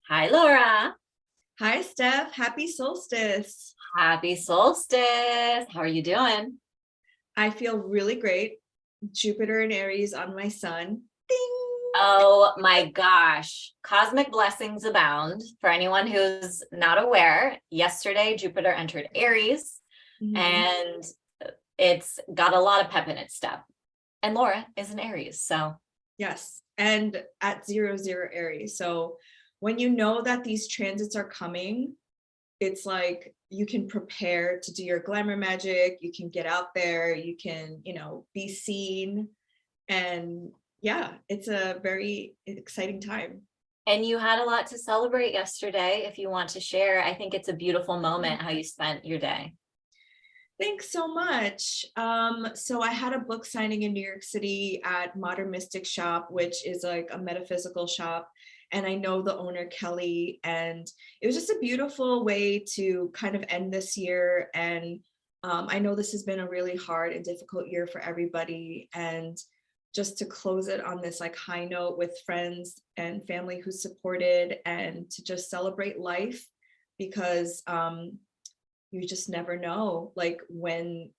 Hi, Laura. Hi, Steph. Happy solstice. Happy solstice. How are you doing? I feel really great. Jupiter and Aries on my sun. Ding! Oh my gosh. Cosmic blessings abound. For anyone who's not aware, yesterday Jupiter entered Aries Mhm. and it's got a lot of pep in its step. And Laura is an Aries. So, Yes. And at 00 Aries. So when you know that these transits are coming, it's like you can prepare to do your glamour magic. You can get out there. You can, be seen. And yeah, it's a very exciting time. and you had a lot to celebrate yesterday. If you want to share, I think it's a beautiful moment how you spent your day. Thanks so much. So I had a book signing in New York City at Modern Mystic Shop, which is like a metaphysical shop. And I know the owner, Kelly, and it was just a beautiful way to kind of end this year. And I know this has been a really hard and difficult year for everybody. And just to close it on this like high note with friends and family who supported and to just celebrate life because you just never know like when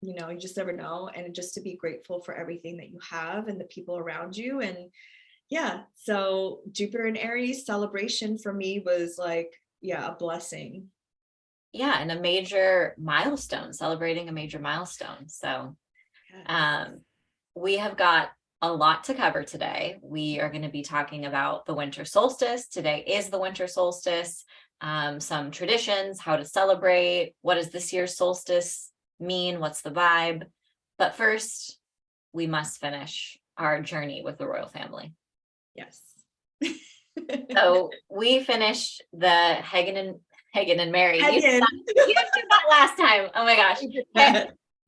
you just never know, and just to be grateful for everything that you have and the people around you. And yeah, so Jupiter and Aries celebration for me was like, yeah, a blessing. Yeah, and a major milestone, celebrating a major milestone. So, Yes. um, we have got a lot to cover today. We are going to be talking about the winter solstice. Today is the winter solstice, some traditions, how to celebrate, what does this year's solstice mean, what's the vibe. But first, we must finish our journey with the royal family. Yes. So we finished the Hagen and Mary. Again. You did that last time. Oh my gosh.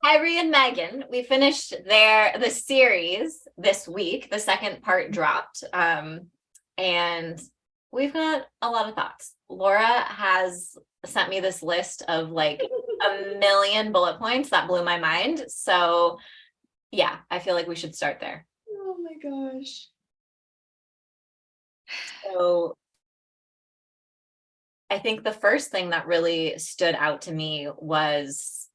Harry and Meghan, we finished the series this week. The second part dropped. And we've got a lot of thoughts. Laura has sent me this list of like a million bullet points that blew my mind. So yeah, I feel like we should start there. Oh my gosh. So I think the first thing that really stood out to me was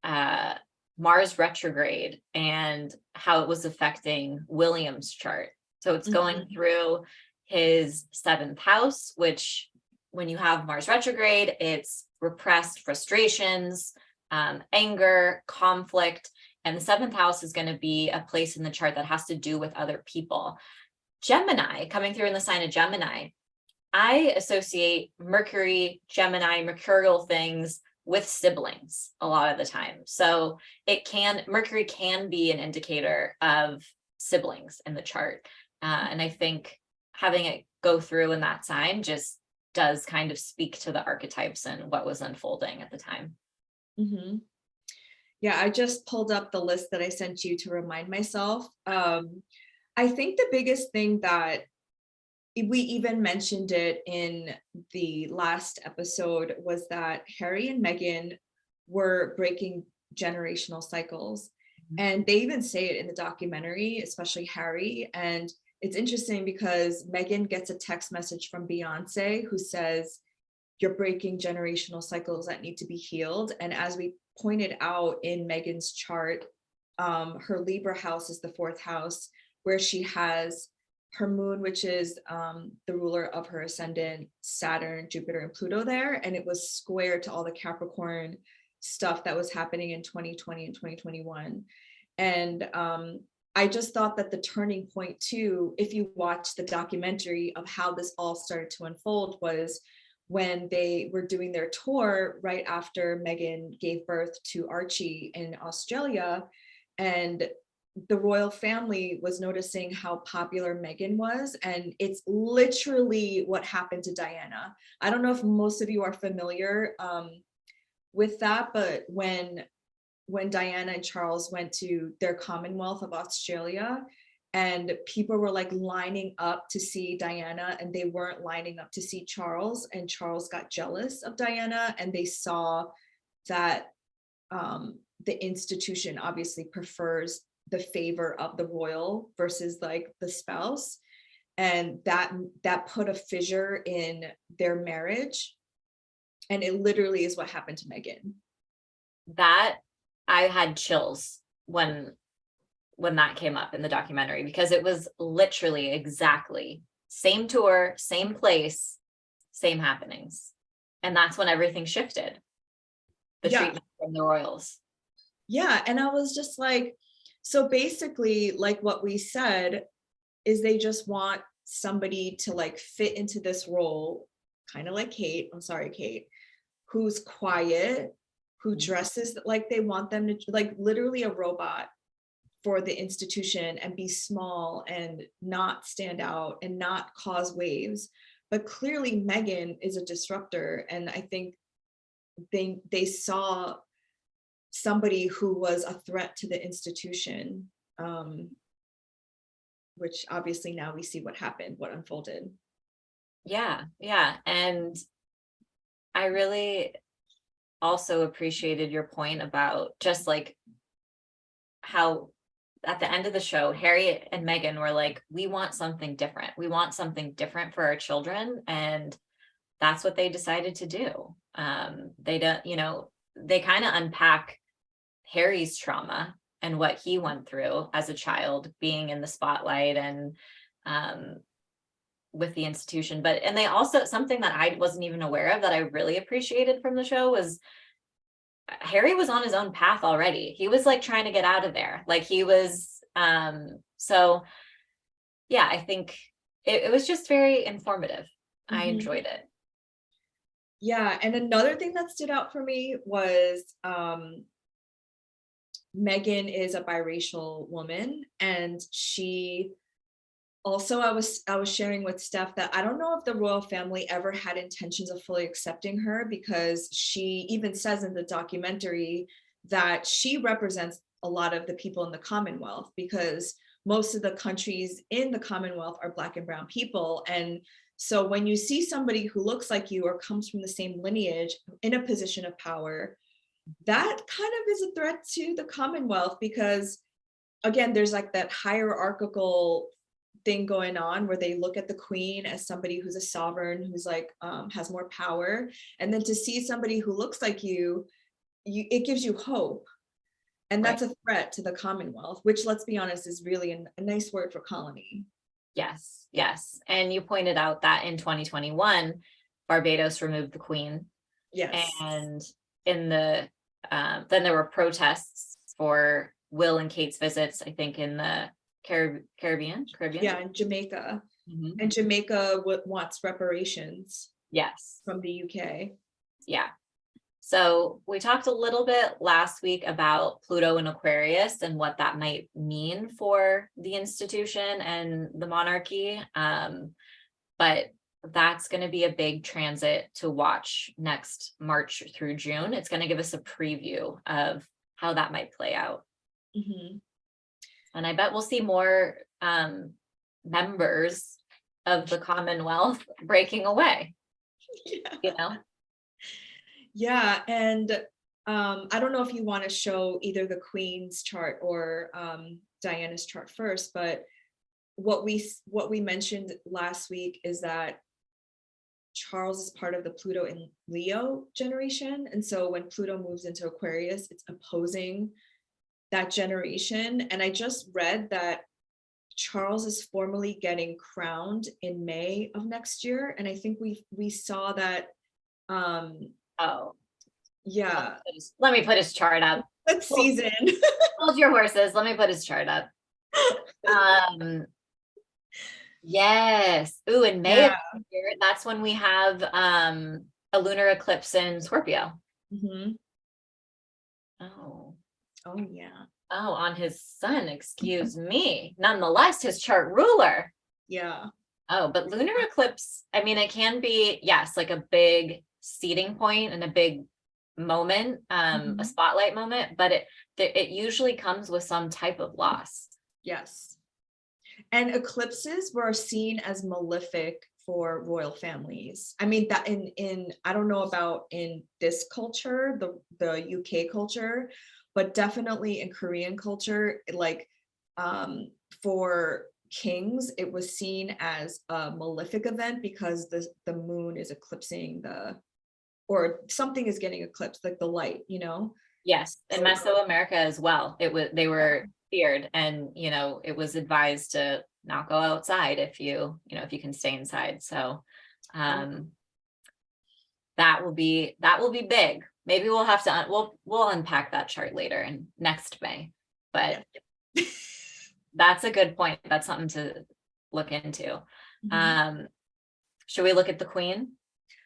Mars retrograde and how it was affecting William's chart. So it's going Mhm. through his seventh house, which when you have Mars retrograde, it's repressed frustrations, anger, conflict. And the seventh house is going to be a place in the chart that has to do with other people. Gemini, coming through in the sign of Gemini, I associate Mercury, Gemini, mercurial things with siblings a lot of the time. So Mercury can be an indicator of siblings in the chart. And I think having it go through in that sign just does kind of speak to the archetypes and what was unfolding at the time. Mhm. Yeah, I just pulled up the list that I sent you to remind myself. I think the biggest thing that we even mentioned it in the last episode was that Harry and Meghan were breaking generational cycles. And they even say it in the documentary, especially Harry. And it's interesting because Meghan gets a text message from Beyonce who says, "You're breaking generational cycles that need to be healed." And as we pointed out in Meghan's chart, her Libra house is the fourth house, where she has her moon, which is the ruler of her ascendant, Saturn, Jupiter, and Pluto there. And it was square to all the Capricorn stuff that was happening in 2020 and 2021. And I just thought that the turning point too, if you watch the documentary of how this all started to unfold, was when they were doing their tour right after Meghan gave birth to Archie in Australia. And the royal family was noticing how popular Meghan was. And it's literally what happened to Diana. I don't know if most of you are familiar with that, but when Diana and Charles went to their Commonwealth of Australia, and people were like lining up to see Diana and they weren't lining up to see Charles, and Charles got jealous of Diana, and they saw that the institution obviously prefers the favor of the royal versus like the spouse. and that put a fissure in their marriage. And it literally is what happened to Meghan. That I had chills when that came up in the documentary, because it was literally exactly same tour, same place, same happenings. And that's when everything shifted. The treatment from the royals. Yeah. And I was just like, so basically, like what we said, is they just want somebody to like fit into this role, kind of like Kate. I'm sorry, Kate, who's quiet, who dresses like they want them to, like literally a robot for the institution, and be small and not stand out and not cause waves. But clearly Meghan is a disruptor. And I think they saw somebody who was a threat to the institution, which obviously now we see what happened, what unfolded. Yeah. And I really also appreciated your point about just like how at the end of the show, Harry and Meghan were like, we want something different. We want something different for our children. And that's what they decided to do. They don't, they kind of unpack Harry's trauma and what he went through as a child, being in the spotlight and with the institution. And they also, something that I wasn't even aware of that I really appreciated from the show was Harry was on his own path already. He was like trying to get out of there. Like he was, so yeah, I think it was just very informative. Mm-hmm. I enjoyed it. Yeah. And another thing that stood out for me was Meghan is a biracial woman, and she also, I was sharing with Steph that I don't know if the royal family ever had intentions of fully accepting her, because she even says in the documentary that she represents a lot of the people in the Commonwealth, because most of the countries in the Commonwealth are Black and brown people. And so when you see somebody who looks like you or comes from the same lineage in a position of power, that kind of is a threat to the Commonwealth, because again, there's like that hierarchical thing going on where they look at the queen as somebody who's a sovereign, who's like has more power, and then to see somebody who looks like you it gives you hope, and that's a threat to the Commonwealth, which, let's be honest, is really a nice word for colony. Yes And you pointed out that in 2021 Barbados removed the queen. Yes. And in the then there were protests for Will and Kate's visits, I think in the Caribbean. Yeah, in Jamaica. Mm-hmm. And Jamaica wants reparations. Yes. From the UK. Yeah. So we talked a little bit last week about Pluto and Aquarius and what that might mean for the institution and the monarchy. But that's going to be a big transit to watch next March through June. It's going to give us a preview of how that might play out. Mm-hmm. And I bet we'll see more members of the Commonwealth breaking away. Yeah. Yeah. And I don't know if you want to show either the Queen's chart or Diana's chart first, but what we mentioned last week is that Charles is part of the Pluto in Leo generation. And so when Pluto moves into Aquarius, it's opposing that generation. And I just read that Charles is formally getting crowned in May of next year. And I think we saw that. Yeah. Let me put his chart up. What season? Hold your horses. Let me put his chart up. Yes. Ooh, in May of this year, that's when we have a lunar eclipse in Scorpio. Mm-hmm. Oh yeah. Oh, on his sun, excuse me. Nonetheless, his chart ruler. Yeah. Oh, but lunar eclipse, I mean, it can be, yes, like a big seeding point and a big moment, a spotlight moment, but it usually comes with some type of loss. Yes. And eclipses were seen as malefic for royal families. I mean, that in I don't know about in this culture, the UK culture, but definitely in Korean culture, like for kings, it was seen as a malefic event because the moon is eclipsing or something is getting eclipsed, like the light, Yes, in So, Mesoamerica as well. They yeah. were feared, and it was advised to not go outside if if you can stay inside. So that will be big. Maybe we'll have to we'll unpack that chart later in next May. But Yeah. that's a good point. That's something to look into. Mhm. Should we look at the Queen?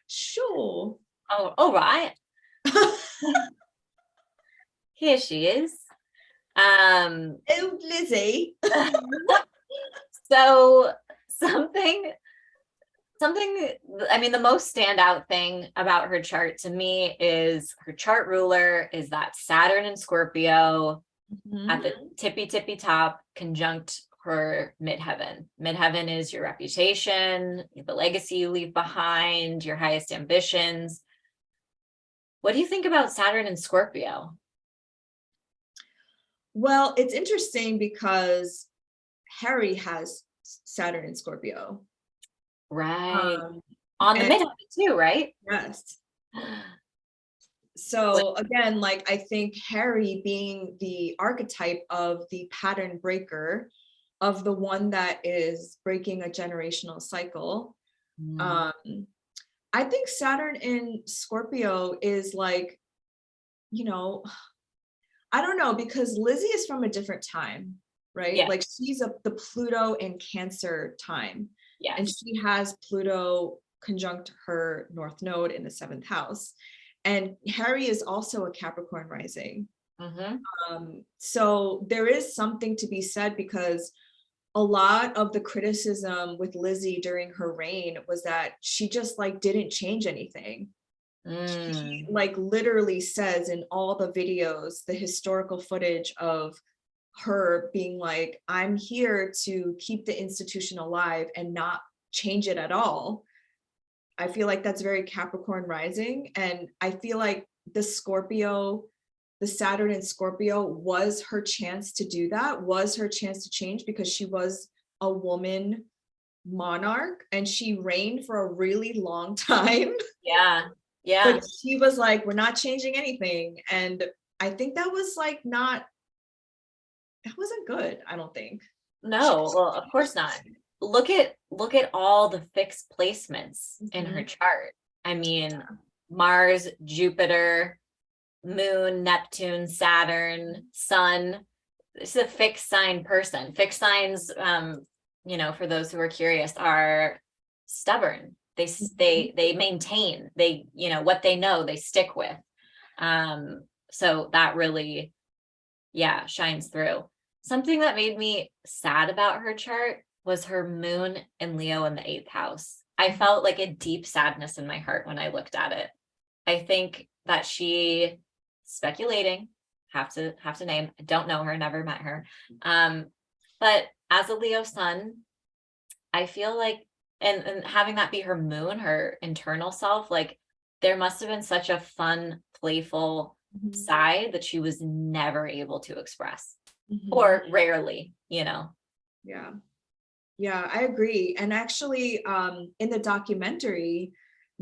Sure. Oh, all right. Here she is. Oh, Lizzie. So something, I mean, the most standout thing about her chart to me is her chart ruler is that Saturn in Scorpio at the tippy top conjunct her midheaven. Midheaven is your reputation, the legacy you leave behind, your highest ambitions. What do you think about Saturn in Scorpio? Well, it's interesting because Harry has Saturn in Scorpio. Right. Um, On the and midheaven too, right? yes. So again, like I think Harry being the archetype of the pattern breaker, of the one that is breaking a generational cycle. Mm. I think Saturn in Scorpio is like, I don't know, because Lizzie is from a different time, right? Yeah. Like she's the Pluto in Cancer time. And Yes. she has Pluto conjunct her North Node in the 7th house. And Harry is also a Capricorn rising. So there is something to be said, because a lot of the criticism with Lizzie during her reign was that she just like didn't change anything. She like literally says in all the videos, the historical footage of her being like, I'm here to keep the institution alive and not change it at all. I feel like that's very Capricorn rising. And I feel like the Saturn in Scorpio was her chance to do that, was her chance to change, because she was a woman monarch and she reigned for a really long time. Yeah. Yeah. But she was like, we're not changing anything. And I think that was like that wasn't good, I don't think. No, well, of course not. Look at all the fixed placements in her chart. I mean, Mars, Jupiter, Moon, Neptune, Saturn, Sun. This is a fixed sign person. Fixed signs, for those who are curious, are stubborn. They maintain. What they know, they stick with. So that really, shines through. Something that made me sad about her chart was her moon in Leo in the 8th house. I felt like a deep sadness in my heart when I looked at it. I think that she, speculating, have to name, I don't know her, never met her. But as a Leo sun, I feel like, and having that be her moon, her internal self, like there must have been such a fun, playful side that she was never able to express. Or rarely. Yeah, I agree. And actually, in the documentary,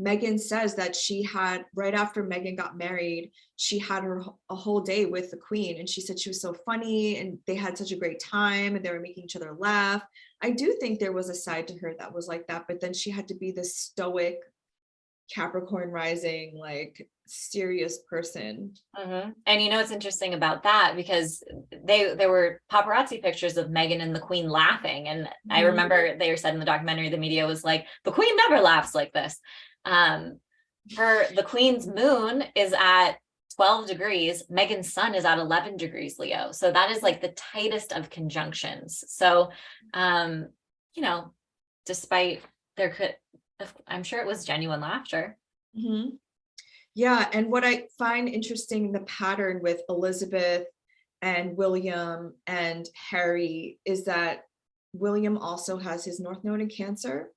Meghan says that she had, right after Meghan got married, she had a whole day with the Queen, and she said she was so funny and they had such a great time and they were making each other laugh. I do think there was a side to her that was like that, but then she had to be this stoic Capricorn rising, like serious person. And it's interesting about that, because there were paparazzi pictures of Meghan and the Queen laughing, and I remember they said in the documentary, the media was like, the Queen never laughs like this. The Queen's moon is at 12 degrees. Meghan's sun is at 11 degrees Leo, so that is like the tightest of conjunctions. So despite I'm sure it was genuine laughter. Yeah, and what I find interesting in the pattern with Elizabeth and William and Harry is that William also has his North Node in Cancer,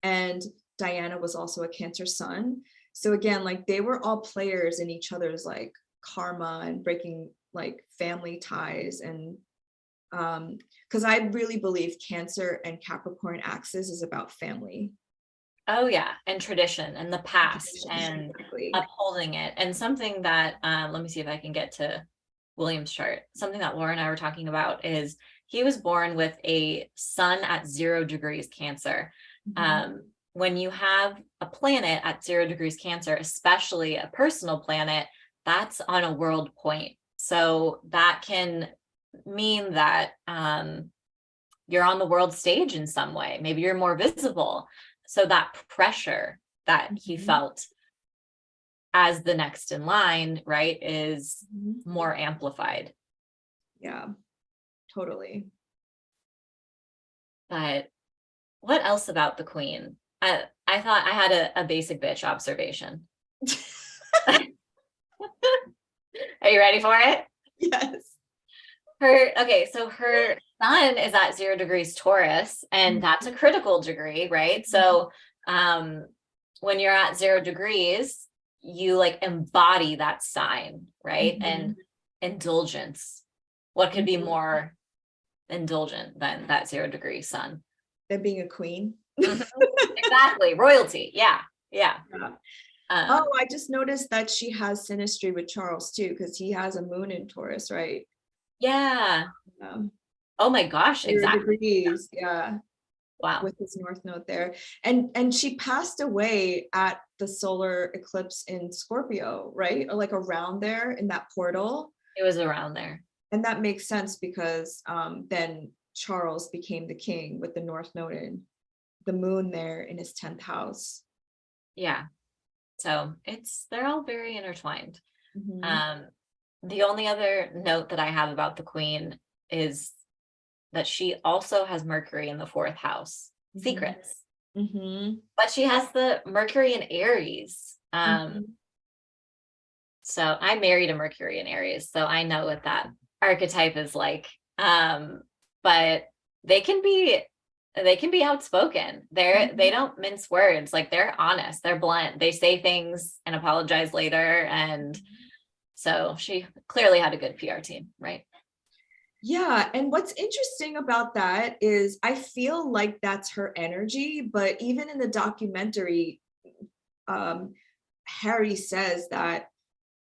and Diana was also a Cancer sun. So again, like they were all players in each other's like karma and breaking like family ties and Because I really believe Cancer and Capricorn axis is about family. Oh yeah, and tradition and the past Traditions, and exactly. upholding it. And something that let me see if I can get to William's chart. Something that Laura and I were talking about is he was born with a sun at 0 degrees Cancer. When you have a planet at 0 degrees Cancer, especially a personal planet, that's on a world point. So that can mean that you're on the world stage in some way. Maybe you're more visible. So that pressure that he felt as the next in line, right, is more amplified. Yeah, totally. But what else about the Queen? I thought I had a basic bitch observation. Are you ready for it? Yes. So her sun is at 0 degrees Taurus, and that's a critical degree, right? So when you're at 0 degrees, you like embody that sign, right? And indulgence. What could be more indulgent than that 0 degree sun? Than being a queen. Exactly. Royalty. Yeah. Oh, I just noticed that she has synastry with Charles too, because he has a moon in Taurus, right? Yeah. Oh my gosh, 0 exactly. degrees, yeah. Wow. With his north node there. And she passed away at the solar eclipse in Scorpio, right? Or like around there in that portal. It was around there. And that makes sense because then Charles became the king with the north node in the moon there in his 10th house. Yeah. So they're all very intertwined. The only other note that I have about the Queen is that she also has Mercury in the 4th house, secrets. But she has the Mercury in Aries. So I married a Mercury in Aries, so I know what that archetype is like. But they can be outspoken. They don't mince words. Like they're honest, they're blunt, they say things and apologize later. And so she clearly had a good PR team, right? Yeah, and what's interesting about that is I feel like that's her energy, but even in the documentary, Harry says that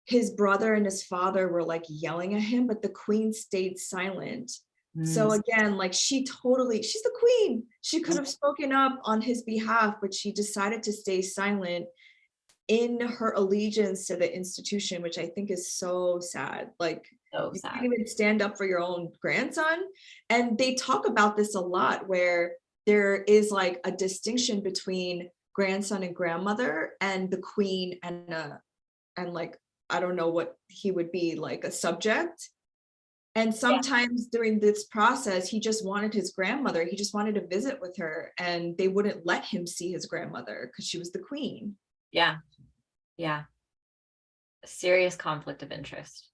his brother and his father were like yelling at him, but the Queen stayed silent. So again, like she's the Queen. She could have spoken up on his behalf, but she decided to stay silent in her allegiance to the institution, which I think is so sad. Like you can't even stand up for your own grandson. And they talk about this a lot, where there is like a distinction between grandson and grandmother and the Queen and like, I don't know what he would be, like a subject. And sometimes during this process, he just wanted his grandmother. He just wanted to visit with her, and they wouldn't let him see his grandmother because she was the Queen. Yeah. Serious conflict of interest.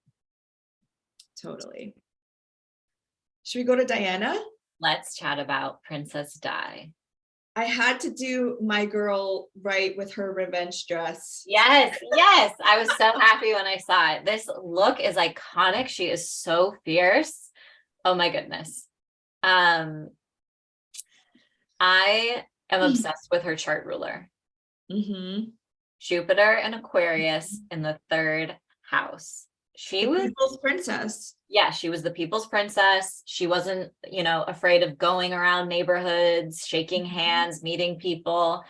Totally. Should we go to Diana? Let's chat about Princess Di. I had to do my girl right with her revenge dress. Yes. I was so happy when I saw it. This look is iconic. She is so fierce. Oh my goodness. I am obsessed with her chart ruler. Jupiter and Aquarius in the 3rd house. She was people's princess. Yeah, she was the people's princess. She wasn't, afraid of going around neighborhoods, shaking hands, meeting people.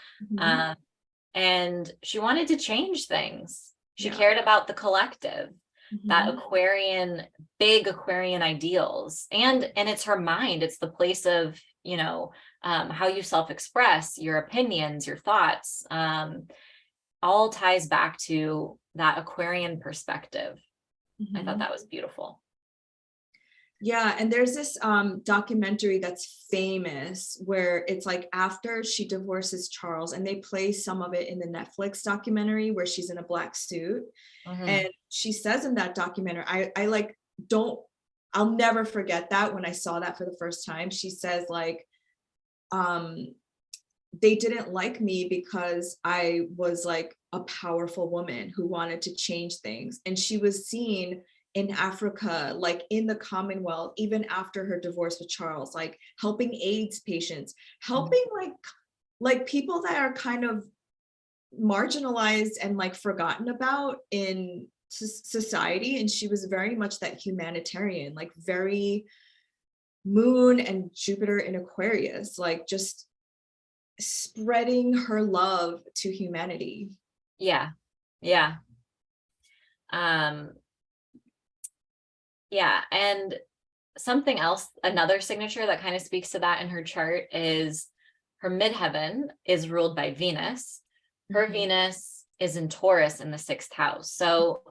And she wanted to change things. She cared about the collective, that big Aquarian ideals. And it's her mind. It's the place of, how you self-express, your opinions, your thoughts, all ties back to that Aquarian perspective. I thought that was beautiful. Yeah, and there's this documentary that's famous where it's like after she divorces Charles, and they play some of it in the Netflix documentary where she's in a black suit. And she says in that documentary, I'll never forget that when I saw that for the first time. She says like, they didn't like me because I was like a powerful woman who wanted to change things. And she was seen in Africa, like in the Commonwealth, even after her divorce with Charles, like helping AIDS patients, helping like people that are kind of marginalized and like forgotten about in society. And she was very much that humanitarian, like very Moon and Jupiter in Aquarius, like just spreading her love to humanity. Yeah. Yeah. Yeah. And something else, another signature that kind of speaks to that in her chart is her midheaven is ruled by Venus. Her Venus is in Taurus in the 6th house. So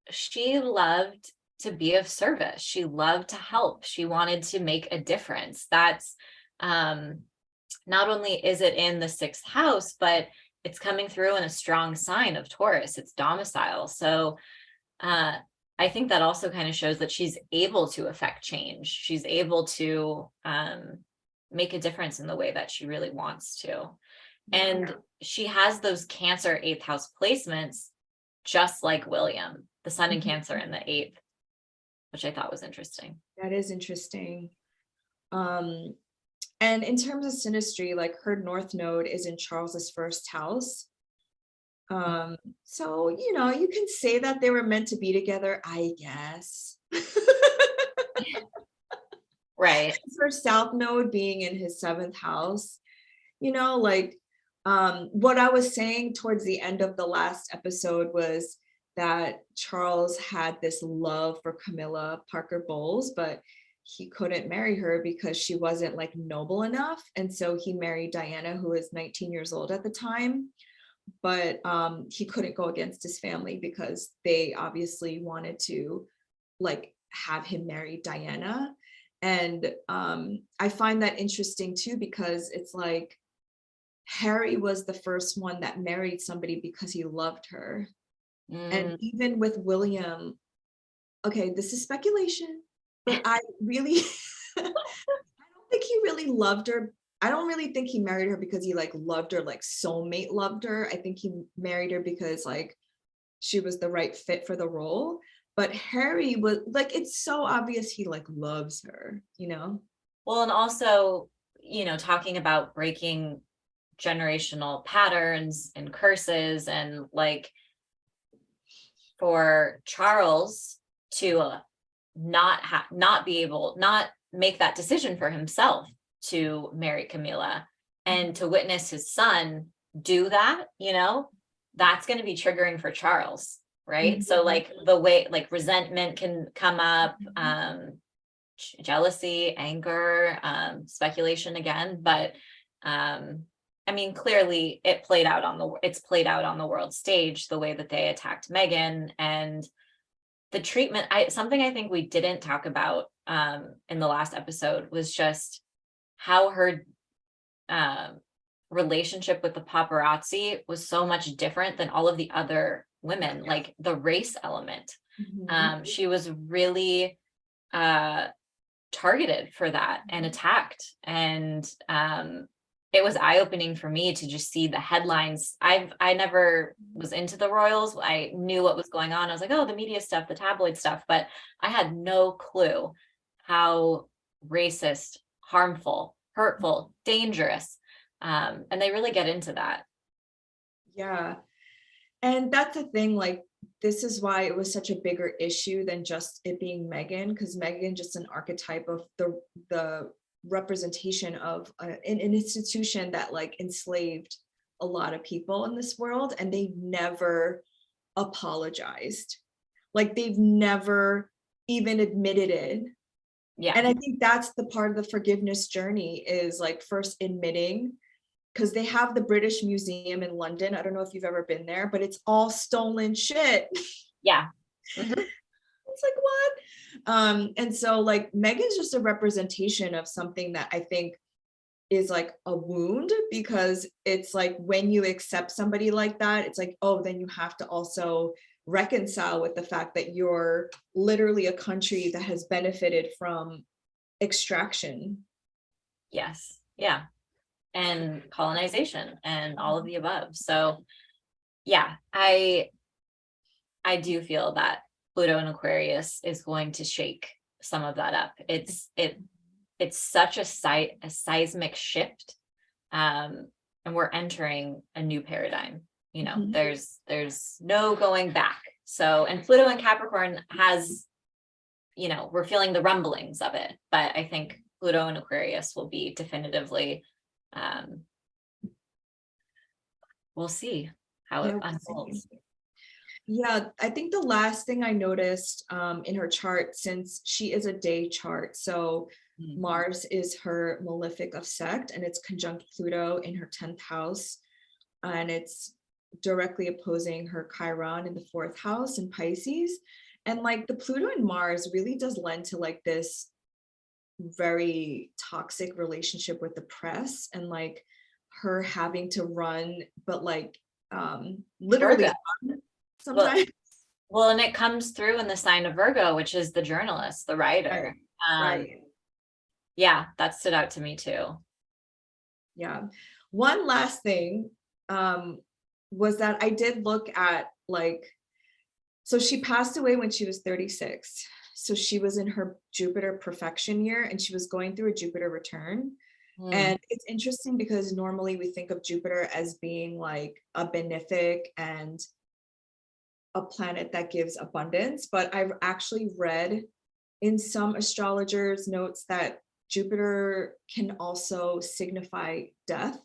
she loved to be of service. She loved to help. She wanted to make a difference. That's not only is it in the 6th house, but it's coming through in a strong sign of Taurus, its domicile. So I think that also kind of shows that she's able to affect change. She's able to make a difference in the way that she really wants to. And she has those Cancer 8th house placements, just like William, the Sun in Cancer in the 8th, which I thought was interesting. That is interesting. And in terms of synastry, like her North Node is in Charles's 1st house. So, you know, you can say that they were meant to be together, I guess. Right. Her South Node being in his 7th house, you know, like what I was saying towards the end of the last episode was that Charles had this love for Camilla Parker Bowles, but he couldn't marry her because she wasn't like noble enough. And so he married Diana, who was 19 years old at the time. But he couldn't go against his family because they obviously wanted to like have him marry Diana. And I find that interesting too, because it's like Harry was the first one that married somebody because he loved her. And even with William, okay, this is speculation, but I really, I don't think he really loved her. I don't really think he married her because he like loved her, like soulmate loved her. I think he married her because like she was the right fit for the role. But Harry was like, it's so obvious he like loves her, you know? Well, and also, you know, talking about breaking generational patterns and curses, and like for Charles to not make that decision for himself to marry Camilla, and to witness his son do that, you know, that's going to be triggering for Charles, right? So like the way like resentment can come up, jealousy, anger, speculation again, but I mean, clearly it's played out on the world stage, the way that they attacked Meghan and the treatment. Something I think we didn't talk about in the last episode was just how her relationship with the paparazzi was so much different than all of the other women, like the race element. She was really targeted for that and attacked. And it was eye-opening for me to just see the headlines. I never was into the royals. I knew what was going on. I was like, oh, the media stuff, the tabloid stuff, but I had no clue how racist, harmful, hurtful, dangerous. And they really get into that. Yeah. And that's the thing, like, this is why it was such a bigger issue than just it being Meghan, because Meghan just an archetype of the representation of an institution that like enslaved a lot of people in this world, and they never apologized. Like they've never even admitted it. Yeah. And I think that's the part of the forgiveness journey, is like first admitting, because they have the British Museum in London. I don't know if you've ever been there, but it's all stolen shit. Yeah. It's like, what? And so like Meghan's just a representation of something that I think is like a wound, because it's like when you accept somebody like that, it's like, oh, then you have to also reconcile with the fact that you're literally a country that has benefited from extraction. Yes. Yeah. And colonization and all of the above. So yeah, I do feel that Pluto in Aquarius is going to shake some of that up. It's such a seismic shift. And we're entering a new paradigm. You know, there's no going back. So, and Pluto in Capricorn has, you know, we're feeling the rumblings of it, but I think Pluto in Aquarius will be definitively, we'll see how it unfolds. Yeah, I think the last thing I noticed in her chart, since she is a day chart, so Mars is her malefic of sect, and it's conjunct Pluto in her 10th house, and it's directly opposing her Chiron in the 4th house in Pisces. And like the Pluto and Mars really does lend to like this very toxic relationship with the press, and like her having to run, but like literally run sometimes. Well, and it comes through in the sign of Virgo, which is the journalist, the writer. Right. Yeah, that stood out to me too. Yeah. One last thing was that I did look at like, so she passed away when she was 36. So she was in her Jupiter perfection year, and she was going through a Jupiter return. And it's interesting because normally we think of Jupiter as being like a benefic and a planet that gives abundance, but I've actually read in some astrologers' notes that Jupiter can also signify death.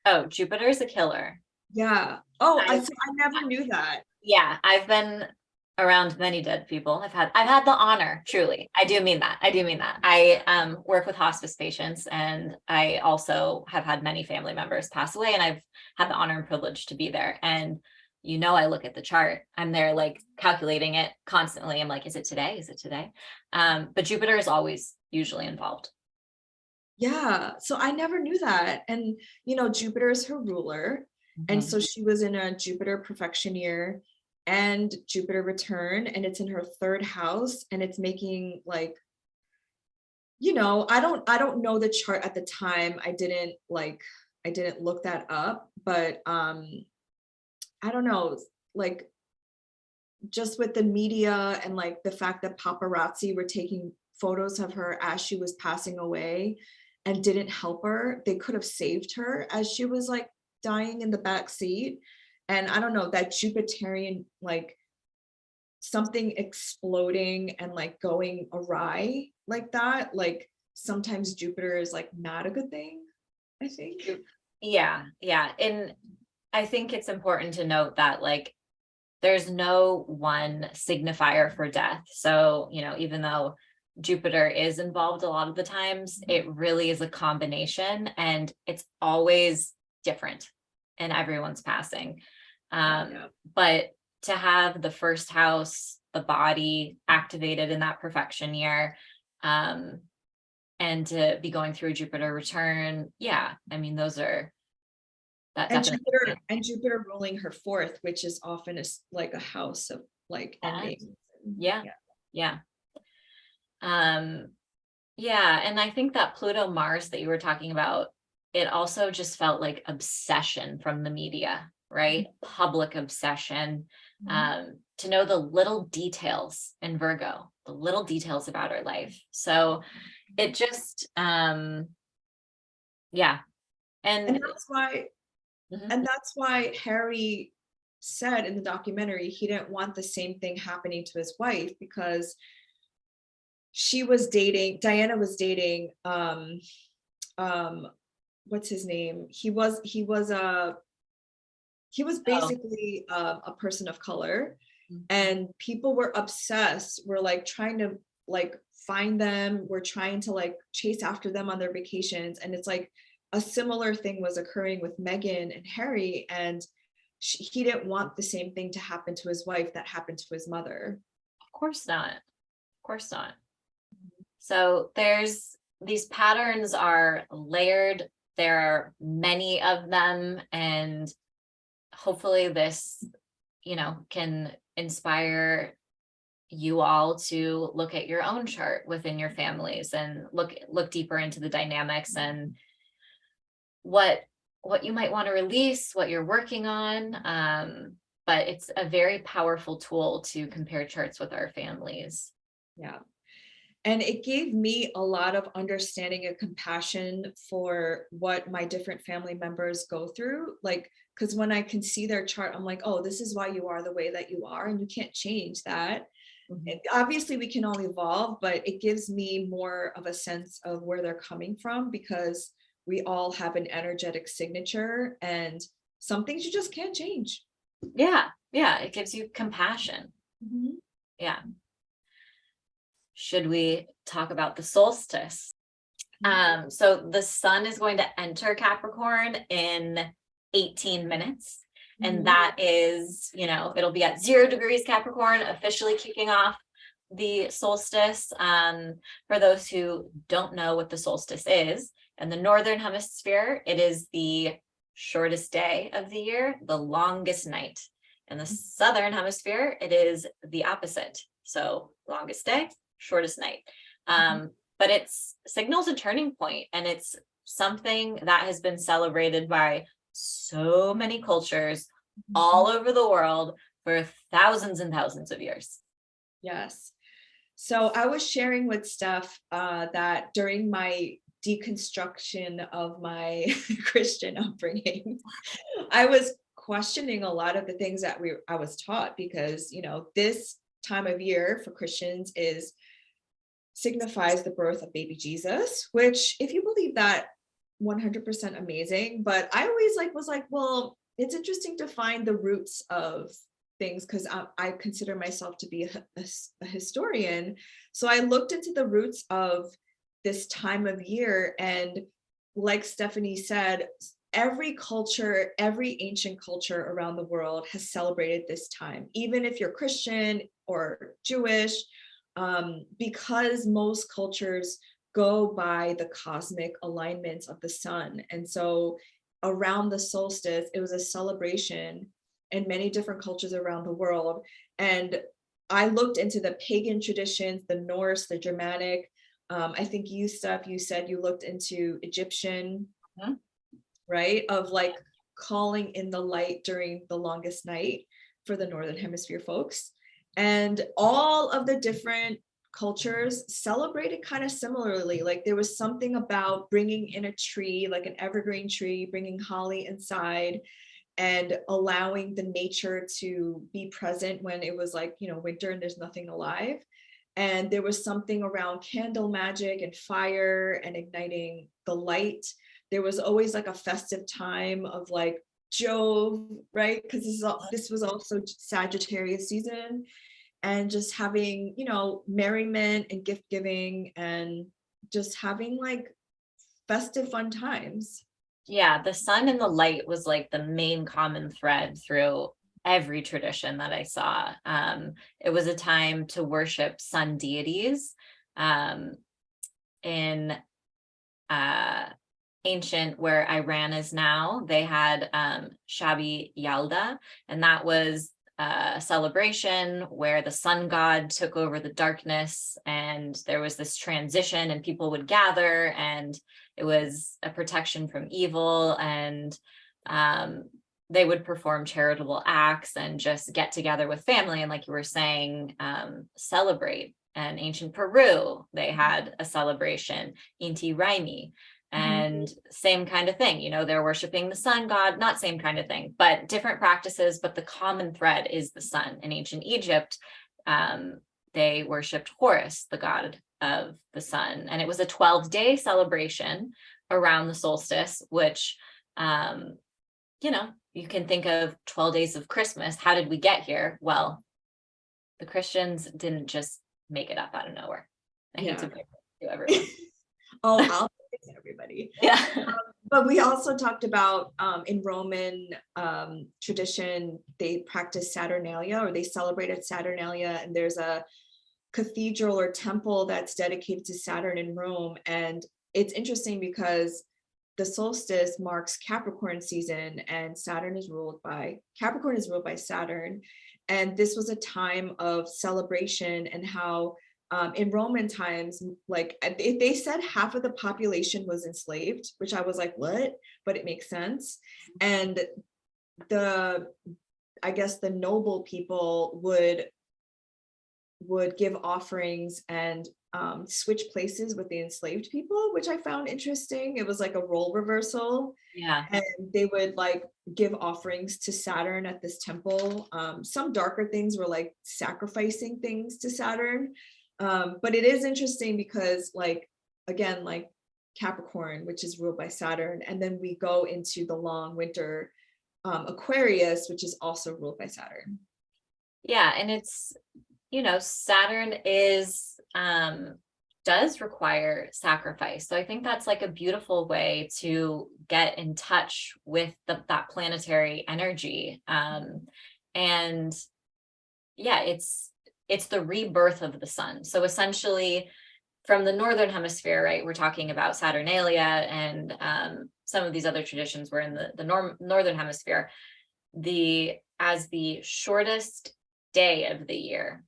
Oh, Jupiter is a killer. Yeah. Oh, I never knew that. Yeah, I've been around many dead people. I've had the honor, truly. I do mean that. I work with hospice patients, and I also have had many family members pass away, and I've had the honor and privilege to be there. And you know, I look at the chart. I'm there like calculating it constantly. I'm like, is it today? Is it today? But Jupiter is always usually involved. Yeah. So I never knew that. And you know, Jupiter is her ruler. And so she was in a Jupiter perfection year and Jupiter return, and it's in her 3rd house, and it's making like, you know, I don't know the chart at the time. I didn't look that up, but I don't know, like just with the media and like the fact that paparazzi were taking photos of her as she was passing away and didn't help her. They could have saved her as she was like dying in the back seat. And I don't know, that Jupiterian, like something exploding and like going awry like that, like sometimes Jupiter is like not a good thing, I think. Yeah. And I think it's important to note that like there's no one signifier for death. So, you know, even though Jupiter is involved a lot of the times, it really is a combination, and it's always different in everyone's passing. But to have the 1st house, the body activated in that perfection year, and to be going through a Jupiter return. Yeah. I mean, those are that and Jupiter ruling her 4th, which is often like a house of like ending. Yeah. And I think that Pluto Mars that you were talking about, it also just felt like obsession from the media, right? Public obsession, to know the little details in Virgo, the little details about her life. So it just, and that's why, and that's why Harry said in the documentary he didn't want the same thing happening to his wife, because Diana was dating what's his name? He was basically a person of color, and people were obsessed, were like trying to like find them, were trying to like chase after them on their vacations. And it's like a similar thing was occurring with Meghan and Harry, and he didn't want the same thing to happen to his wife that happened to his mother. Of course not. So these patterns are layered. There are many of them, and hopefully this, you know, can inspire you all to look at your own chart within your families and look deeper into the dynamics and what you might want to release, what you're working on. but it's a very powerful tool to compare charts with our families. Yeah. And it gave me a lot of understanding and compassion for what my different family members go through. Like, because when I can see their chart, I'm like, oh, this is why you are the way that you are, and you can't change that. Obviously, we can all evolve, but it gives me more of a sense of where they're coming from, because we all have an energetic signature, and some things you just can't change. Yeah. Yeah. It gives you compassion. Mm-hmm. Yeah. Should we talk about the solstice? So the sun is going to enter Capricorn in 18 minutes. And that is, it'll be at 0 degrees Capricorn, officially kicking off the solstice. For those who don't know what the solstice is, in the Northern Hemisphere, it is the shortest day of the year, the longest night. In the Southern Hemisphere, it is the opposite. So longest day, shortest night. But it signals a turning point, and it's something that has been celebrated by so many cultures all over the world for thousands and thousands of years. Yes. So I was sharing with Steph that during my deconstruction of my Christian upbringing, I was questioning a lot of the things that I was taught, because, this time of year for Christians signifies the birth of baby Jesus, which, if you believe that, 100% amazing. But I always was like, well, it's interesting to find the roots of things, because I consider myself to be a historian. So I looked into the roots of this time of year, and like Stephanie said, every culture, every ancient culture around the world has celebrated this time, even if you're Christian or Jewish, because most cultures go by the cosmic alignments of the sun. And so around the solstice, it was a celebration in many different cultures around the world. And I looked into the pagan traditions, the Norse, the Germanic. I think you, Steph, you said you looked into Egyptian, right? Of calling in the light during the longest night for the Northern Hemisphere folks. And all of the different cultures celebrated kind of similarly. There was something about bringing in a tree, like an evergreen tree, bringing holly inside, and allowing the nature to be present when it was winter and there's nothing alive. And there was something around candle magic and fire and igniting the light. There was always a festive time of Jove, right? Because this was also Sagittarius season, and just having, merriment and gift giving, and just having festive fun times. Yeah, the sun and the light was the main common thread through every tradition that I saw. It was a time to worship sun deities. In ancient, where Iran is now, they had Shabi Yalda, and that was a celebration where the sun god took over the darkness, and there was this transition, and people would gather, and it was a protection from evil, and they would perform charitable acts and just get together with family, and like you were saying, celebrate. And ancient Peru, they had a celebration, Inti Raymi. And same kind of thing, they're worshiping the sun god, not same kind of thing, but different practices. But the common thread is the sun. In ancient Egypt, they worshipped Horus, the god of the sun. And it was a 12-day celebration around the solstice, which, you can think of 12 days of Christmas. How did we get here? Well, the Christians didn't just make it up out of nowhere. I hate to everyone. Oh, I'll to everybody. Yeah. But we also talked about in Roman tradition, they practiced Saturnalia, or they celebrated Saturnalia, and there's a cathedral or temple that's dedicated to Saturn in Rome. And it's interesting because the solstice marks Capricorn season, and Capricorn is ruled by Saturn. And this was a time of celebration, and how in Roman times, they said half of the population was enslaved, which I was like, what? But it makes sense. And the I guess the noble people would give offerings and switch places with the enslaved people, which I found interesting. It was like a role reversal. Yeah. And they would like give offerings to Saturn at this temple. Some darker things were like sacrificing things to Saturn. But it is interesting because like, again, like Capricorn, which is ruled by Saturn, and then we go into the long winter Aquarius, which is also ruled by Saturn. Yeah, and it's, Saturn is does require sacrifice. So I think that's like a beautiful way to get in touch with that planetary energy. And yeah, it's the rebirth of the sun. So essentially from the northern hemisphere, right, we're talking about Saturnalia and some of these other traditions were in the northern hemisphere. As the shortest day of the year,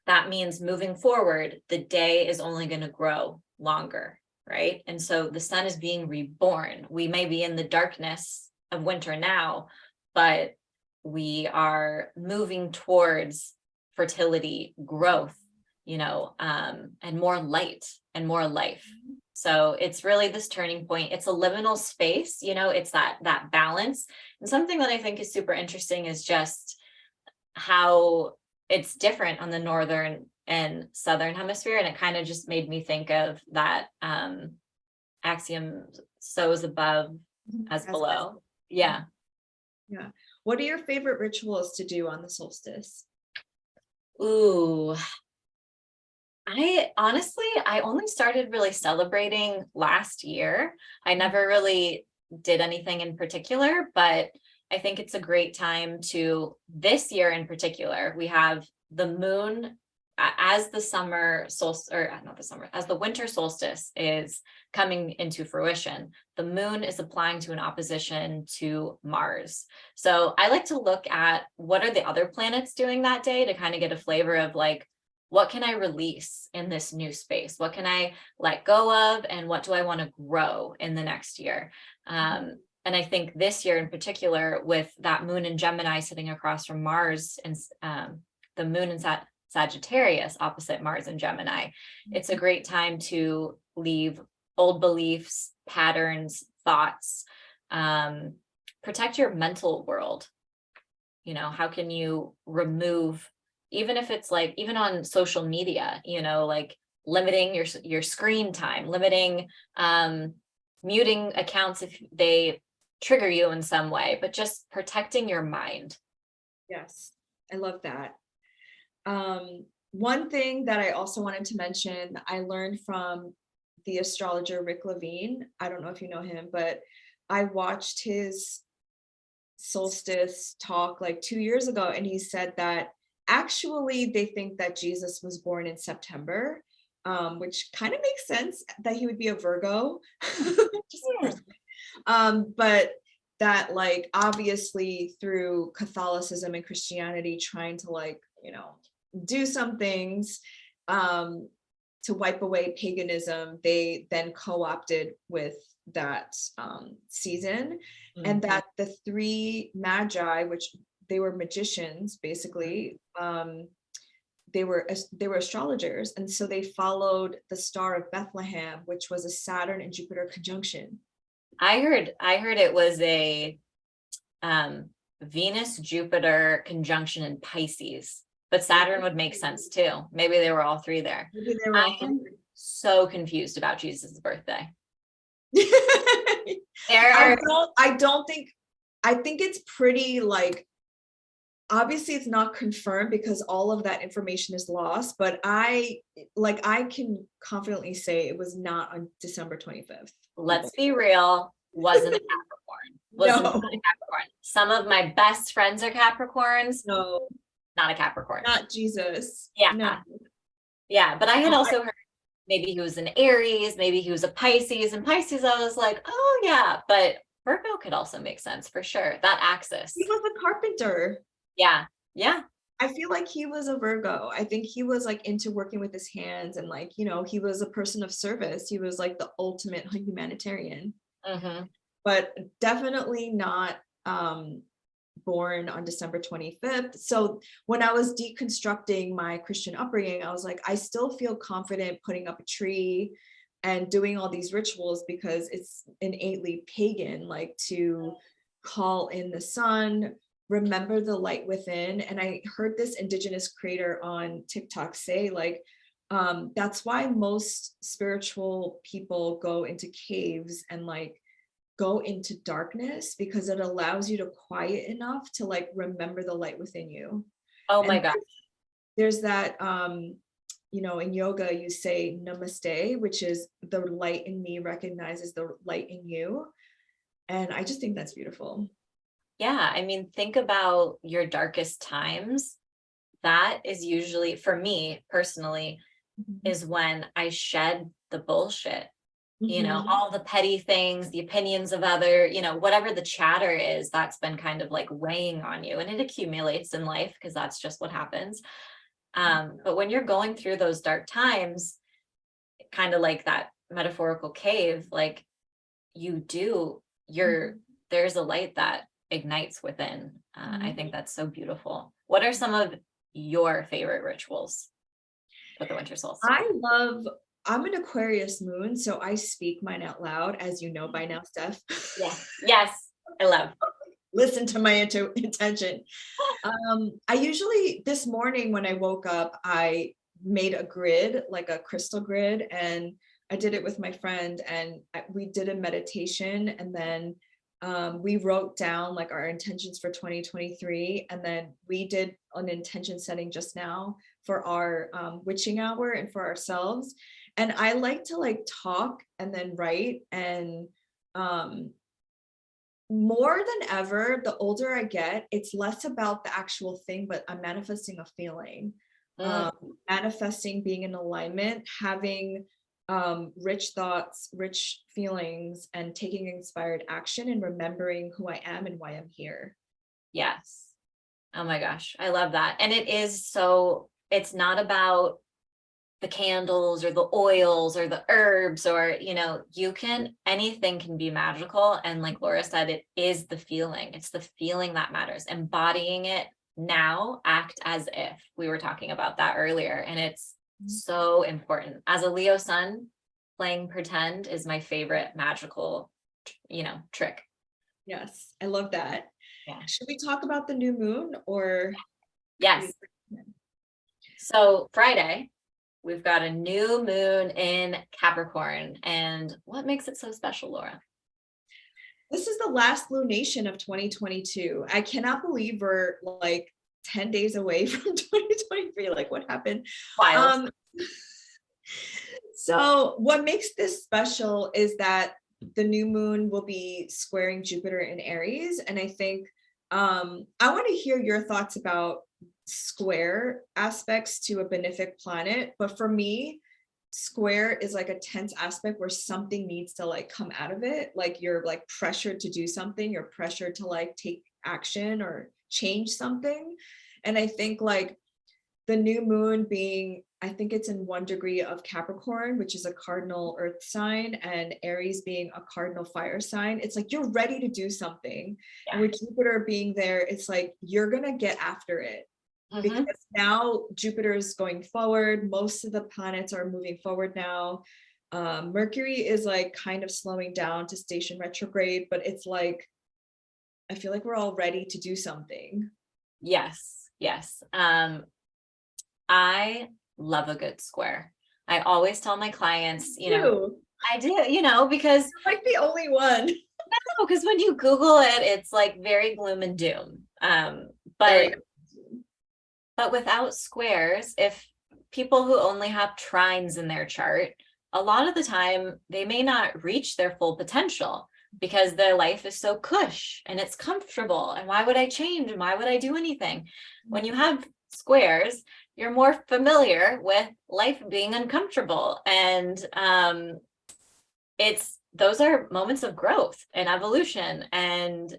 that means moving forward, the day is only going to grow longer, right? And so the sun is being reborn. We may be in the darkness of winter now, but we are moving towards fertility, growth, and more light and more life. So it's really this turning point. It's a liminal space, it's that balance. And something that I think is super interesting is just how it's different on the northern and southern hemisphere. And it kind of just made me think of that axiom, so is above as below. Yeah. Yeah. What are your favorite rituals to do on the solstice? Ooh, I only started really celebrating last year. I never really did anything in particular, but I think it's a great time this year in particular, we have the moon as the summer solstice, or not the summer, as the winter solstice is coming into fruition. The moon is applying to an opposition to Mars. So I like to look at what are the other planets doing that day to kind of get a flavor of like, what can I release in this new space? What can I let go of? And what do I want to grow in the next year? And I think this year in particular, with that moon in Gemini sitting across from Mars and the moon in Sagittarius opposite Mars and Gemini, it's a great time to leave old beliefs, patterns, thoughts, protect your mental world. How can you remove, even if it's like, even on social media, like limiting your screen time, limiting, muting accounts if they trigger you in some way, but just protecting your mind. Yes, I love that. One thing that I also wanted to mention, I learned from the astrologer Rick Levine. I don't know if you know him, but I watched his solstice talk like 2 years ago, and he said that actually they think that Jesus was born in September, which kind of makes sense that he would be a Virgo. But that like obviously through Catholicism and Christianity trying to like, do some things to wipe away paganism, they then co-opted with that season. And that the three magi, which they were magicians basically, they were astrologers, and so they followed the star of Bethlehem, which was a Saturn and Jupiter conjunction. I heard it was a Venus Jupiter conjunction in Pisces, but Saturn would make sense too. Maybe they were all three there. Maybe they were all I'm so confused about Jesus' birthday. I think it's pretty like, obviously it's not confirmed because all of that information is lost, but I can confidently say it was not on December 25th. Let's be real, wasn't a Capricorn. Not a Capricorn. Some of my best friends are Capricorns. No, not a Capricorn. Not Jesus. Yeah. No. Yeah, but I had also heard maybe he was an Aries, maybe he was a Pisces, and Pisces I was like, oh yeah, but Virgo could also make sense for sure. That axis. He was a carpenter. Yeah. I feel like he was a Virgo. I think he was like into working with his hands and like, he was a person of service. He was like the ultimate humanitarian. But definitely not born on December 25th. So when I was deconstructing my Christian upbringing, I was like, I still feel confident putting up a tree and doing all these rituals because it's innately pagan, like to call in the sun, remember the light within. And I heard this indigenous creator on TikTok say, like, that's why most spiritual people go into caves and like go into darkness, because it allows you to quiet enough to like remember the light within you. Oh my And God. there's that you know, in yoga you say namaste, which is the light in me recognizes the light in you. And I just think that's beautiful. Yeah. I mean, think about your darkest times. That is usually, for me personally, is when I shed the bullshit, you know, all the petty things, the opinions of other, you know, whatever the chatter is, that's been kind of like weighing on you, and it accumulates in life because that's just what happens. But when you're going through those dark times, kind of like that metaphorical cave, like there's a light that ignites within. I think that's so beautiful. What are some of your favorite rituals for the winter solstice? I'm an Aquarius moon, so I speak mine out loud, as you know by now, Steph. Yeah. Yes. I love. Listen to my intention. I usually, this morning when I woke up, I made a grid, like a crystal grid, and I did it with my friend, and we did a meditation, and then we wrote down like our intentions for 2023, and then we did an intention setting just now for our witching hour and for ourselves. And I like to like talk and then write, and more than ever, the older I get, it's less about the actual thing, but I'm manifesting a feeling, manifesting being in alignment, having rich thoughts, rich feelings, and taking inspired action and remembering who I am and why I'm here. Yes. Oh my gosh. I love that. And it's not about the candles or the oils or the herbs, or, you know, anything can be magical. And like Laura said, it is the feeling. It's the feeling that matters. Embodying it now, act as if. We were talking about that earlier. And it's so important. As a Leo sun, playing pretend is my favorite magical, trick. Yes, I love that. Yeah. Should we talk about the new moon or? Yes. So Friday, we've got a new moon in Capricorn. And what makes it so special, Laura? This is the last lunation of 2022. I cannot believe we're like 10 days away from 2023. Like, what happened? Wild. So what makes this special is that the new moon will be squaring Jupiter in Aries. And I think I want to hear your thoughts about square aspects to a benefic planet. But for me, square is like a tense aspect where something needs to like come out of it. Like you're like pressured to do something, you're pressured to like take action or change something. And I think like the new moon being, I think it's in 1 degree of Capricorn, which is a cardinal earth sign, and Aries being a cardinal fire sign. It's like you're ready to do something. Yeah. And with Jupiter being there, it's like you're going to get after it. Because now Jupiter is going forward. Most of the planets are moving forward now. Mercury is like kind of slowing down to station retrograde, but it's like, I feel like we're all ready to do something. Yes. I love a good square. I always tell my clients, I do, because you're like the only one. No, because when you Google it, it's like very gloom and doom. But without squares, if people who only have trines in their chart, a lot of the time they may not reach their full potential because their life is so cush and it's comfortable. And why would I change? And why would I do anything? When you have squares, you're more familiar with life being uncomfortable. And those are moments of growth and evolution and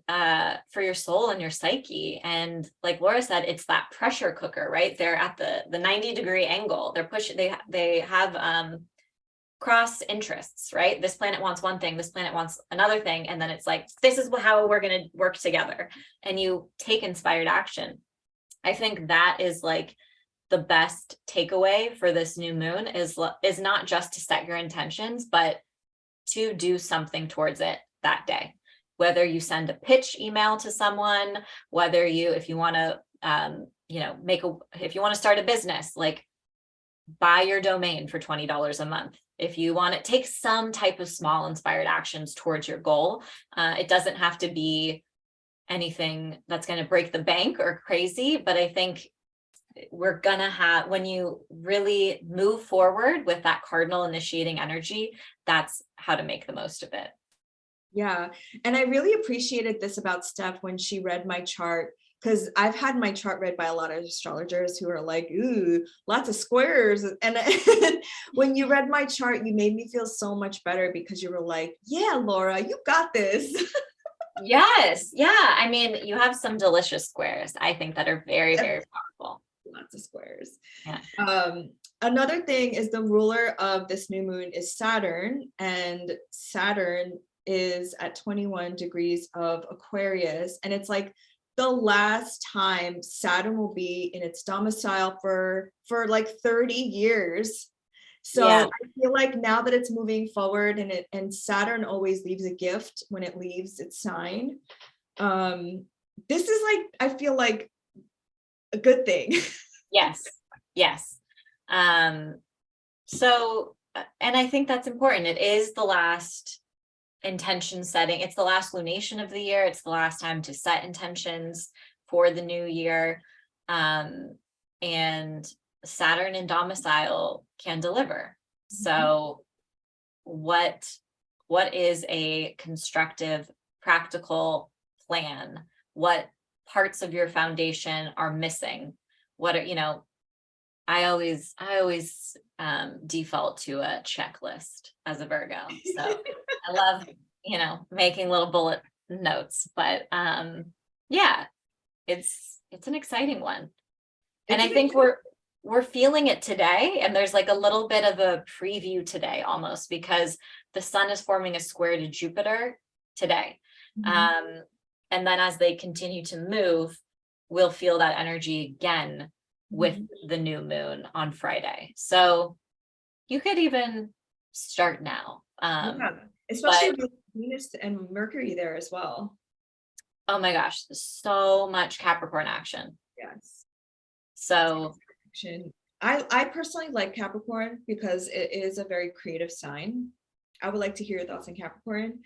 for your soul and your psyche. And like Laura said, it's that pressure cooker, right? They're at the 90-degree angle. They're pushing, they have cross interests, right? This planet wants one thing, this planet wants another thing. And then it's like, this is how we're going to work together. And you take inspired action. I think that is like the best takeaway for this new moon is not just to set your intentions, but to do something towards it that day. Whether you send a pitch email to someone, whether you, if you want to, if you want to start a business, like buy your domain for $20 a month. If you want to take some type of small inspired actions towards your goal, it doesn't have to be anything that's going to break the bank or crazy, but I think we're going to have, when you really move forward with that cardinal initiating energy, that's how to make the most of it. Yeah. And I really appreciated this about Steph when she read my chart, because I've had my chart read by a lot of astrologers who are like, ooh, lots of squares. And when you read my chart, you made me feel so much better because you were like, yeah, Laura, you got this. Yes. Yeah. I mean, you have some delicious squares, I think, that are very, very powerful. Lots of squares. Yeah. Another thing is the ruler of this new moon is Saturn, and Saturn is at 21 degrees of Aquarius, and it's like the last time Saturn will be in its domicile for like 30 years. So yeah. I feel like now that it's moving forward, and Saturn always leaves a gift when it leaves its sign. This is like, I feel like a good thing. Yes. Yes. So, and I think that's important. It is the last intention setting. It's the last lunation of the year. It's the last time to set intentions for the new year. And Saturn in domicile can deliver. So what is a constructive, practical plan? What parts of your foundation are missing? What are, I always default to a checklist as a Virgo. So I love, making little bullet notes, but yeah, it's an exciting one. And I think we're feeling it today. And there's like a little bit of a preview today almost, because the sun is forming a square to Jupiter today. Mm-hmm. And then as they continue to move, we'll feel that energy again with the new moon on Friday. So you could even start now. Yeah, especially with Venus and Mercury there as well. Oh my gosh, so much Capricorn action. Yes. So I personally like Capricorn because it is a very creative sign. I would like to hear your thoughts on Capricorn.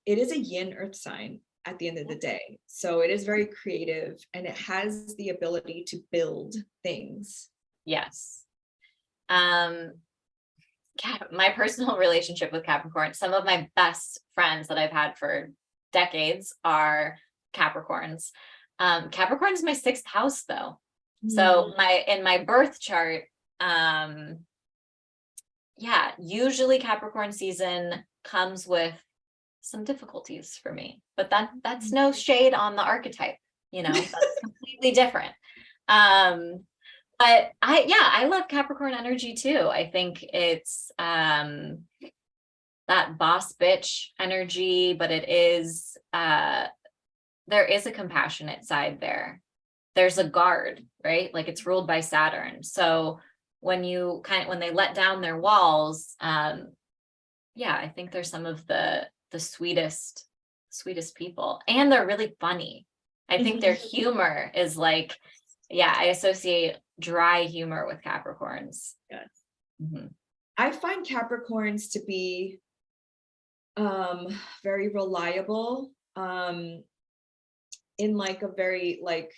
It is a yin earth sign at the end of the day. So it is very creative and it has the ability to build things. Yes. My personal relationship with Capricorn, some of my best friends that I've had for decades are Capricorns. Capricorn is my 6th house though. So in my birth chart, usually Capricorn season comes with some difficulties for me, but that's no shade on the archetype, that's completely different. But I love Capricorn energy too. I think it's that boss bitch energy, but it is there is a compassionate side there. There's a guard, right? Like it's ruled by Saturn. So when they let down their walls, I think they're some of the sweetest people, and they're really funny. I think their humor is like, I associate dry humor with Capricorns. Yes. I find Capricorns to be very reliable, in like a very like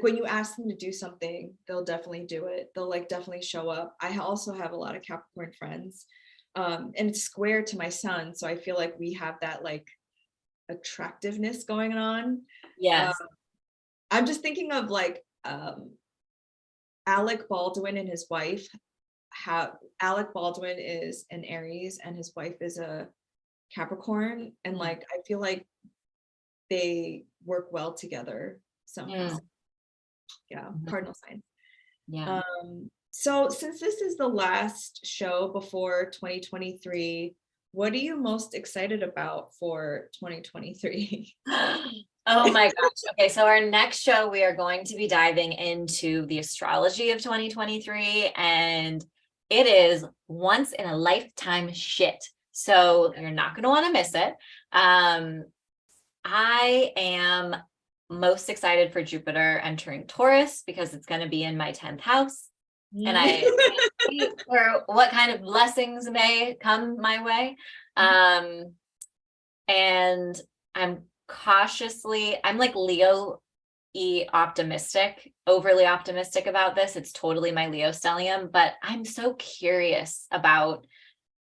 when you ask them to do something, they'll definitely do it. They'll like definitely show up. I also have a lot of Capricorn friends, and it's square to my sun, so I feel like we have that like attractiveness going on. Yes. I'm just thinking of like Alec Baldwin and his wife. Alec Baldwin is an Aries and his wife is a Capricorn, and like I feel like they work well together somehow. Cardinal sign. So since this is the last show before 2023, what are you most excited about for 2023? Oh my gosh. Okay, so our next show, we are going to be diving into the astrology of 2023, and it is once in a lifetime shit. So you're not going to want to miss it. I am most excited for Jupiter entering Taurus because it's going to be in my 10th house. And I can't wait for what kind of blessings may come my way. And I'm like optimistic, overly optimistic about this. It's totally my Leo stellium, but I'm so curious about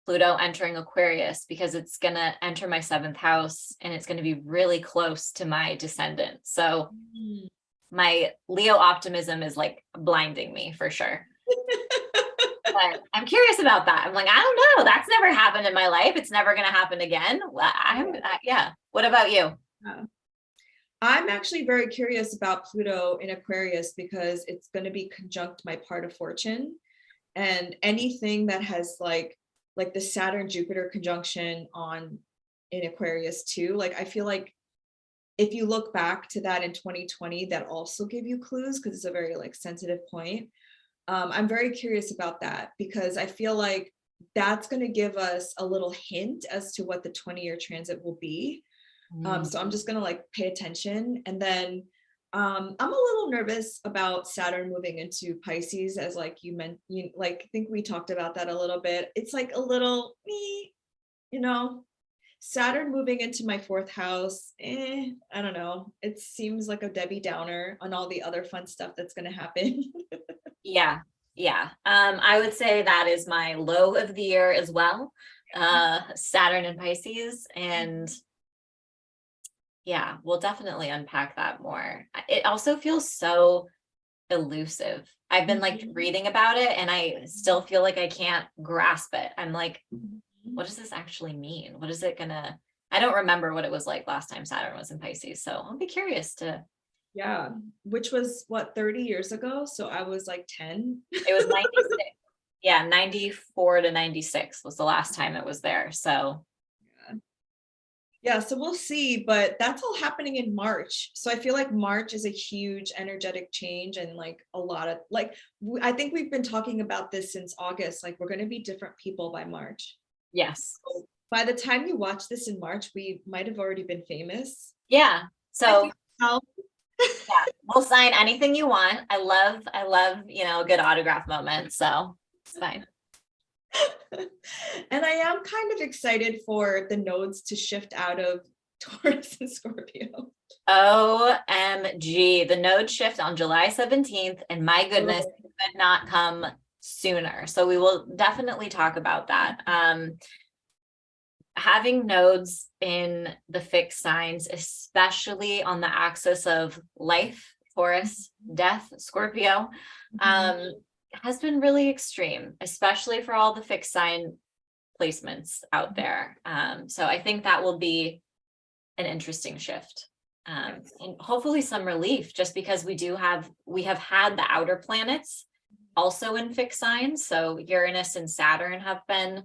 Pluto entering Aquarius because it's going to enter my 7th house and it's going to be really close to my descendant. So my Leo optimism is like blinding me for sure. But I'm curious about that. I'm like, I don't know. That's never happened in my life. It's never going to happen again. Yeah. What about you? I'm actually very curious about Pluto in Aquarius because it's going to be conjunct my part of fortune, and anything that has like the Saturn Jupiter conjunction in Aquarius too. Like I feel like if you look back to that in 2020, that also gave you clues because it's a very like sensitive point. I'm very curious about that because I feel like that's going to give us a little hint as to what the 20-year transit will be. So I'm just going to like pay attention. And then I'm a little nervous about Saturn moving into Pisces, as like you meant, like I think we talked about that a little bit. It's like a little, Saturn moving into my 4th house. I don't know. It seems like a Debbie Downer on all the other fun stuff that's going to happen. Yeah. I would say that is my low of the year as well. Saturn and Pisces. And yeah, we'll definitely unpack that more. It also feels so elusive. I've been like reading about it and I still feel like I can't grasp it. I'm like, what does this actually mean? What is it gonna, I don't remember what it was like last time Saturn was in Pisces. So I'll be curious to. Yeah, which was what, 30 years ago? So I was like 10. It was 96. Yeah, 94 to 96 was the last time it was there. So yeah, so we'll see, but that's all happening in March. So I feel like March is a huge energetic change, and like a lot of like I think we've been talking about this since August. Like we're going to be different people by March. yes. So by the time you watch this in March, we might have already been famous. Yeah. So yeah, we'll sign anything you want. I love, a good autograph moment. So it's fine. And I am kind of excited for the nodes to shift out of Taurus and Scorpio. OMG, the node shift on July 17th, and my goodness, it could not come sooner. So we will definitely talk about that. Having nodes in the fixed signs, especially on the axis of life, Taurus, death, Scorpio, has been really extreme, especially for all the fixed sign placements out there. So I think that will be an interesting shift. And hopefully some relief, just because we have had the outer planets also in fixed signs. So Uranus and Saturn have been,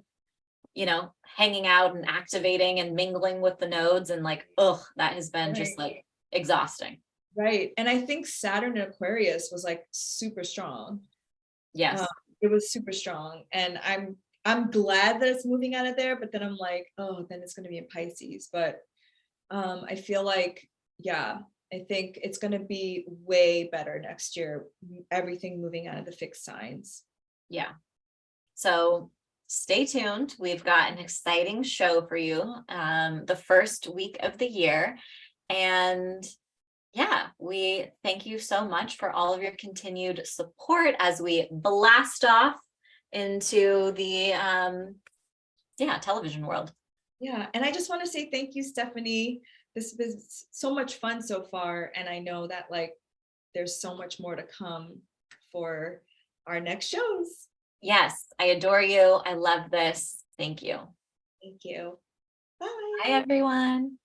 hanging out and activating and mingling with the nodes, and like, that has been just like exhausting. Right. And I think Saturn in Aquarius was like super strong. Yes. It was super strong. And I'm glad that it's moving out of there, but then I'm like, then it's going to be in Pisces. But I feel like, I think it's going to be way better next year. Everything moving out of the fixed signs. Yeah. So stay tuned. We've got an exciting show for you the first week of the year. And we thank you so much for all of your continued support as we blast off into the television world. Yeah, and I just want to say thank you, Stephanie. This was so much fun so far, and I know that like there's so much more to come for our next shows. Yes, I adore you. I love this. Thank you. Thank you. Bye. Bye, everyone.